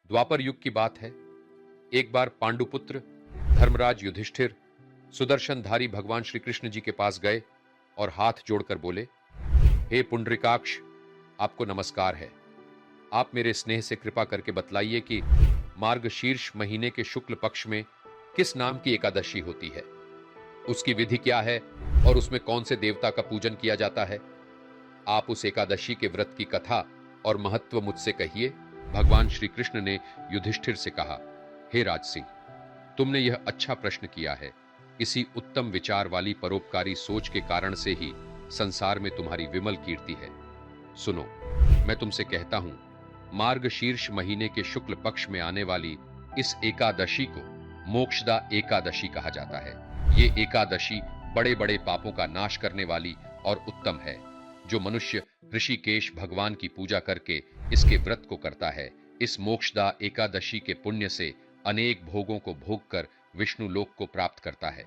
द्वापर युग की बात है। एक बार पांडुपुत्र धर्मराज युधिष्ठिर सुदर्शनधारी भगवान श्री कृष्ण जी के पास गए और हाथ जोड़कर बोले, हे पुंडरीकाक्ष, आपको नमस्कार है। आप मेरे स्नेह से कृपा करके बतलाइए कि मार्गशीर्ष महीने के शुक्ल पक्ष में किस नाम की एकादशी होती है, उसकी विधि क्या है और उसमें कौन से देवता का पूजन किया जाता है। आप उस एकादशी के व्रत की कथा और महत्व मुझसे कहिए। भगवान श्री कृष्ण ने युधिष्ठिर से कहा, हे राजसिंह, तुमने यह अच्छा प्रश्न किया है। इसी उत्तम विचार वाली परोपकारी सोच के कारण से ही संसार में तुम्हारी विमल कीर्ति है। सुनो, मैं तुमसे कहता हूं, मार्गशीर्ष महीने के शुक्ल पक्ष में आने वाली इस एकादशी को मोक्षदा एकादशी कहा जाता है। ये एकादशी बड़े बड़े पापों का नाश करने वाली और उत्तम है। जो मनुष्य ऋषिकेश भगवान की पूजा करके इसके व्रत को करता है, इस मोक्षदा एकादशी के पुण्य से अनेक भोगों को भोग कर विष्णु लोक को प्राप्त करता है।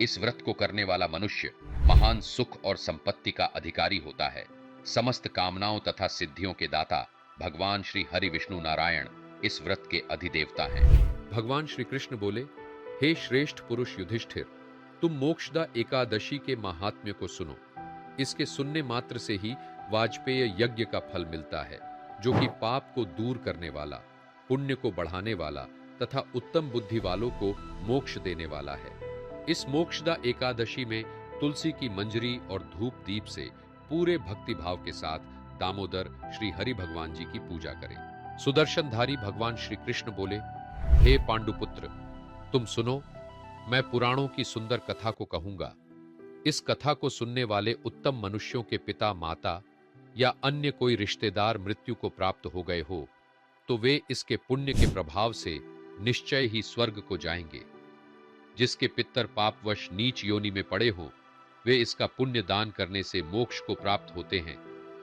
इस व्रत को करने वाला मनुष्य महान सुख और संपत्ति का अधिकारी होता है। समस्त कामनाओं तथा सिद्धियों के दाता भगवान श्री हरि विष्णु नारायण इस व्रत के अधिदेवता हैं। भगवान श्री कृष्ण बोले, हे श्रेष्ठ पुरुष युधिष्ठिर, तुम मोक्षदा एकादशी के महात्म्य को सुनो। इसके सुनने मात्र से ही वाजपेय यज्ञ का फल मिलता है, जो कि पाप को दूर करने वाला, पुण्य को बढ़ाने वाला तथा उत्तम बुद्धि वालों को मोक्ष देने वाला है। इस मोक्षदा एकादशी में तुलसी की मंजरी और धूप दीप से पूरे भक्ति भाव के साथ दामोदर श्री हरि भगवान जी की पूजा करें। सुदर्शनधारी भगवान श्री कृष्ण बोले, हे पांडुपुत्र, तुम सुनो, मैं पुराणों की सुंदर कथा को कहूंगा। इस कथा को सुनने वाले उत्तम मनुष्यों के पिता माता या अन्य कोई रिश्तेदार मृत्यु को प्राप्त हो गए हो, तो वे इसके पुण्य के प्रभाव से निश्चय ही स्वर्ग को जाएंगे। जिसके पितर पापवश नीच योनि में पड़े हो, वे इसका पुण्य दान करने से मोक्ष को प्राप्त होते हैं,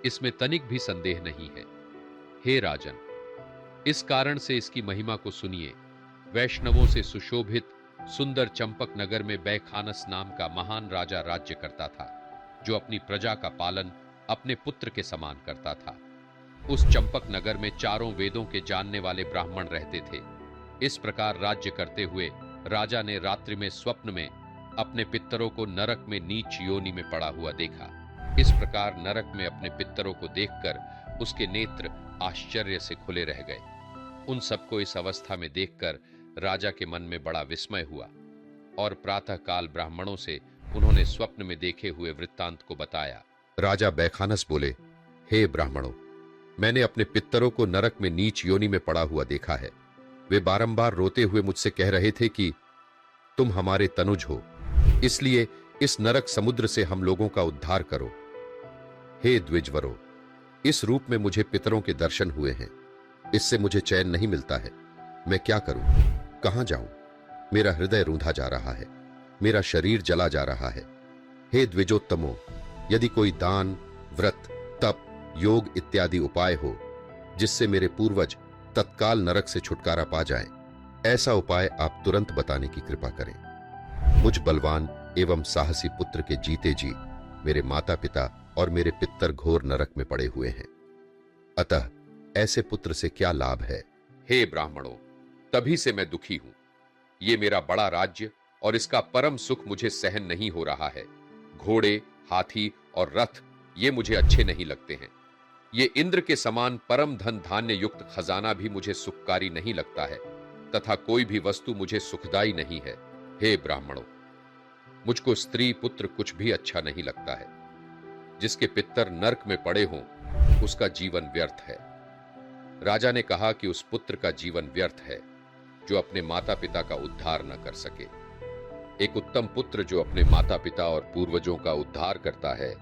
इसमें तनिक भी संदेह नहीं है। हे राजन, इस कारण से इसकी महिमा को सुनिए। वैष्णवों से सुशोभित सुंदर चंपक नगर में बैखानस नाम का महान राजा राज्य करता था, जो अपनी प्रजा का पालन अपने पुत्र के समान करता था। उस चंपक नगर में चारों वेदों के जानने वाले ब्राह्मण रहते थे। इस प्रकार राज्य करते हुए राजा ने रात्रि में स्वप्न में अपने पितरों को नरक में नीच योनि में पड़ा हुआ देखा। इस प्रकार नरक में अपने पितरों को देखकर उसके नेत्र आश्चर्य से खुले रह गए। उन सबको इस अवस्था में देखकर राजा के मन में बड़ा विस्मय हुआ और प्रातःकाल ब्राह्मणों से उन्होंने स्वप्न में देखे हुए वृत्तांत को बताया। राजा बैखानस बोले, हे ब्राह्मणों, मैंने अपने पितरों को नरक में नीच योनि में पड़ा हुआ देखा है। वे बारंबार रोते हुए मुझसे कह रहे थे कि तुम हमारे तनुज हो, इसलिए इस नरक समुद्र से हम लोगों का उद्धार करो। हे द्विजवरों, इस रूप में मुझे पितरों के दर्शन हुए हैं। इससे मुझे चैन नहीं मिलता है। मैं क्या करूं, कहां जाऊं? मेरा हृदय रूंधा जा रहा है, मेरा शरीर जला जा रहा है। हे द्विजोत्तमों, यदि कोई दान, व्रत, तप, योग इत्यादि उपाय हो जिससे मेरे पूर्वज तत्काल नरक से छुटकारा पा जाएं, ऐसा उपाय आप तुरंत बताने की कृपा करें। मुझ बलवान एवं साहसी पुत्र के जीते जी मेरे माता पिता और मेरे पितर घोर नरक में पड़े हुए हैं। अतः ऐसे पुत्र से क्या लाभ है? हे ब्राह्मणों, तभी से मैं दुखी हूं। ये मेरा बड़ा राज्य और इसका परम सुख मुझे सहन नहीं हो रहा है। घोड़े, हाथी और रथ ये मुझे अच्छे नहीं लगते हैं। ये इंद्र के समान परम धन धान्य युक्त खजाना भी मुझे सुखकारी नहीं लगता है, तथा कोई भी वस्तु मुझे सुखदाई नहीं है। हे ब्राह्मणों, मुझको स्त्री पुत्र कुछ भी अच्छा नहीं लगता है। जिसके पितर नरक में पड़े हों, उसका जीवन व्यर्थ है। राजा ने कहा कि उस पुत्र का जीवन व्यर्थ है जो अपने माता पिता का उद्धार न कर सके। एक उत्तम पुत्र जो अपने माता पिता और पूर्वजों का उद्धार करता है,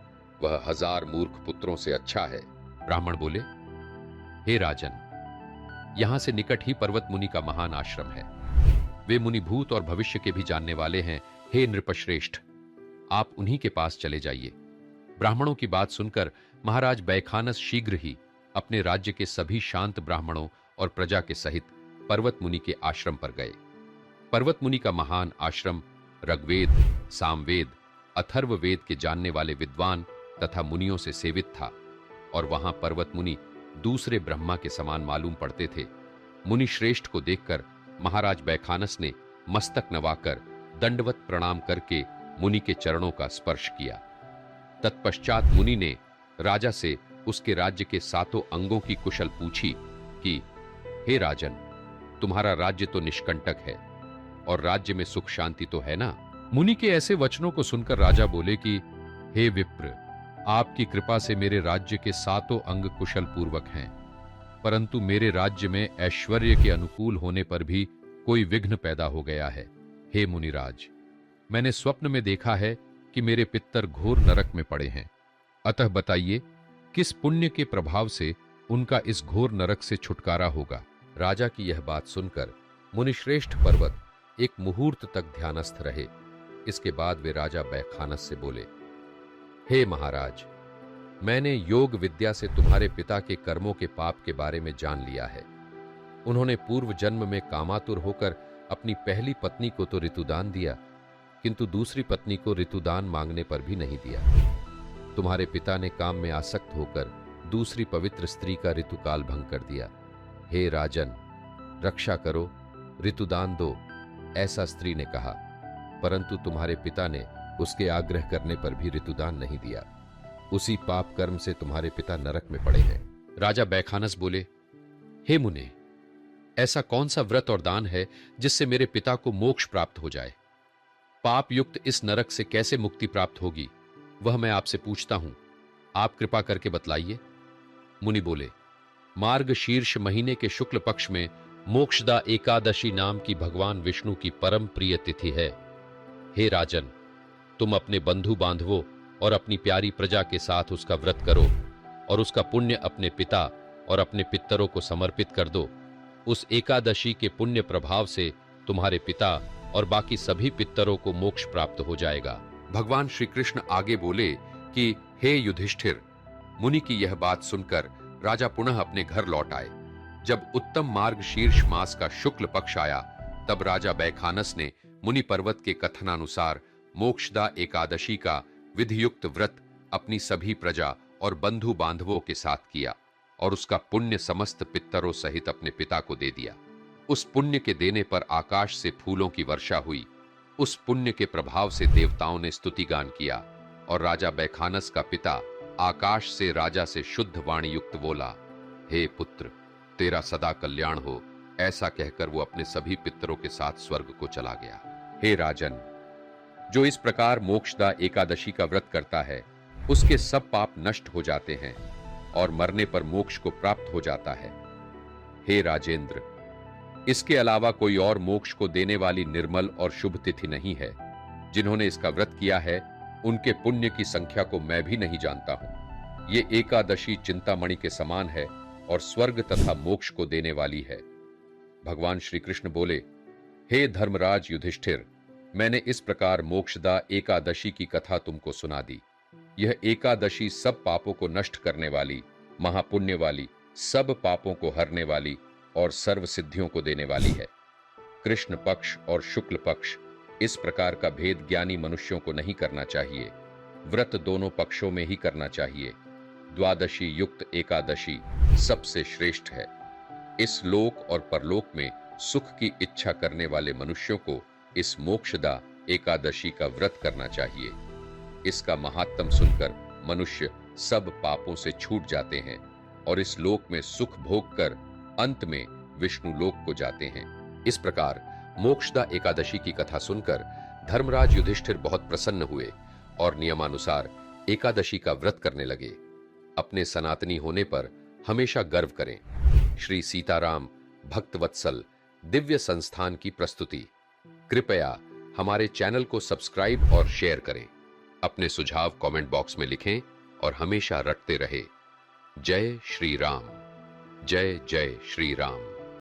वह 1000 मूर्ख पुत्रों से अच्छा है। ब्राह्मण बोले, हे राजन, यहां से निकट ही पर्वत मुनि का महान आश्रम है। वे मुनि भूत और भविष्य के भी जानने वाले हैं। हे नृपश्रेष्ठ, आप उन्हीं के पास चले जाइए। ब्राह्मणों की बात सुनकर महाराज बैखानस शीघ्र ही अपने राज्य के सभी शांत ब्राह्मणों और प्रजा के सहित पर्वत मुनि के आश्रम पर गए। पर्वत मुनि का महान आश्रम ऋग्वेद, सामवेद, अथर्ववेद के जानने वाले विद्वान तथा मुनियों से सेवित था और वहां पर्वत मुनि दूसरे ब्रह्मा के समान मालूम पड़ते थे। मुनि श्रेष्ठ को देखकर महाराज बैखानस ने मस्तक नवाकर दंडवत प्रणाम करके मुनि के चरणों का स्पर्श किया। तत्पश्चात मुनि ने राजा से उसके राज्य के 7 अंगों की कुशल पूछी कि हे राजन, तुम्हारा राज्य तो निष्कंटक है और राज्य में सुख शांति तो है ना। मुनि के ऐसे वचनों को सुनकर राजा बोले कि हे विप्र, आपकी कृपा से मेरे राज्य के 7 अंग कुशल पूर्वक हैं, परंतु मेरे राज्य में ऐश्वर्य के अनुकूल होने पर भी कोई विघ्न पैदा हो गया है। हे मुनिराज, मैंने स्वप्न में देखा है कि मेरे पितर घोर नरक में पड़े हैं, अतः बताइए किस पुण्य के प्रभाव से उनका इस घोर नरक से छुटकारा होगा। राजा की यह बात सुनकर मुनिश्रेष्ठ पर्वत एक मुहूर्त तक ध्यानस्थ रहे। इसके बाद वे राजा बैखानस से बोले, हे महाराज, मैंने योग विद्या से तुम्हारे पिता के कर्मों के पाप के बारे में जान लिया है। उन्होंने पूर्व जन्म में कामातुर होकर अपनी पहली पत्नी को तो ऋतुदान दिया, किंतु दूसरी पत्नी को ऋतुदान मांगने पर भी नहीं दिया। तुम्हारे पिता ने काम में आसक्त होकर दूसरी पवित्र स्त्री का ऋतुकाल भंग कर दिया। हे राजन, रक्षा करो, ऋतुदान दो, ऐसा स्त्री ने कहा, परंतु तुम्हारे पिता ने उसके आग्रह करने पर भी ऋतुदान नहीं दिया। उसी पाप कर्म से तुम्हारे पिता नरक में पड़े हैं। राजा बैखानस बोले, हे मुने, ऐसा कौन सा व्रत और दान है जिससे मेरे पिता को मोक्ष प्राप्त हो जाए? पाप युक्त इस नरक से कैसे मुक्ति प्राप्त होगी, वह मैं आपसे पूछता हूं, आप कृपा करके बतलाइए। मुनि बोले, मार्ग शीर्ष महीने के शुक्ल पक्ष में मोक्षदा एकादशी नाम की भगवान विष्णु की परम प्रिय तिथि है। हे राजन, तुम अपने बंधु बांधवों और अपनी प्यारी प्रजा के साथ उसका व्रत करो और उसका पुण्य अपने पिता और अपने पितरों को समर्पित कर दो। उस एकादशी के पुण्य प्रभाव से तुम्हारे पिता और बाकी सभी पितरों को मोक्ष प्राप्त हो जाएगा। भगवान श्री कृष्ण आगे बोले कि हे युधिष्ठिर, मुनि की यह बात सुनकर राजा पुनः अपने घर लौट आए। जब उत्तम मार्ग शीर्ष मास का शुक्ल पक्ष आया, तब राजा बैखानस ने मुनि पर्वत के कथनानुसार मोक्षदा एकादशी का विधियुक्त व्रत अपनी सभी प्रजा और बंधु बांधवों के साथ किया और उसका पुण्य समस्त पितरों सहित अपने पिता को दे दिया। उस पुण्य के देने पर आकाश से फूलों की वर्षा हुई। उस पुण्य के प्रभाव से देवताओं ने स्तुति गान किया और राजा बैखानस का पिता आकाश से राजा से शुद्ध वाणी युक्त बोला, हे पुत्र, तेरा सदा कल्याण हो। ऐसा कहकर वो अपने सभी पितरों के साथ स्वर्ग को चला गया। हे राजन, जो इस प्रकार मोक्षदा एकादशी का व्रत करता है, उसके सब पाप नष्ट हो जाते हैं और मरने पर मोक्ष को प्राप्त हो जाता है। हे राजेंद्र, इसके अलावा कोई और मोक्ष को देने वाली निर्मल और शुभ तिथि नहीं है। जिन्होंने इसका व्रत किया है, उनके पुण्य की संख्या को मैं भी नहीं जानता हूं। ये एकादशी चिंतामणि के समान है और स्वर्ग तथा मोक्ष को देने वाली है। भगवान श्री कृष्ण बोले, हे धर्मराज युधिष्ठिर, मैंने इस प्रकार मोक्षदा एकादशी की कथा तुमको सुना दी। यह एकादशी सब पापों को नष्ट करने वाली, महापुण्य वाली, सब पापों को हरने वाली और सर्व सिद्धियों को देने वाली है। कृष्ण पक्ष और शुक्ल पक्ष, इस प्रकार का भेद ज्ञानी मनुष्यों को नहीं करना चाहिए। व्रत दोनों पक्षों में ही करना चाहिए। द्वादशी युक्त एकादशी सबसे श्रेष्ठ है। इस लोक और परलोक में सुख की इच्छा करने वाले मनुष्यों को इस मोक्षदा एकादशी का व्रत करना चाहिए। इसका महात्म सुनकर मनुष्य सब पापों से छूट जाते हैं और इस लोक में सुख भोग कर अंत में विष्णु लोक को जाते हैं। इस प्रकार मोक्षदा एकादशी की कथा सुनकर धर्मराज युधिष्ठिर बहुत प्रसन्न हुए और नियमानुसार एकादशी का व्रत करने लगे। अपने सनातनी होने पर हमेशा गर्व करें। श्री सीताराम भक्तवत्सल दिव्य संस्थान की प्रस्तुति। कृपया हमारे चैनल को सब्सक्राइब और शेयर करें। अपने सुझाव कमेंट बॉक्स में लिखें और हमेशा रटते रहे। जय श्री राम। जय जय श्री राम।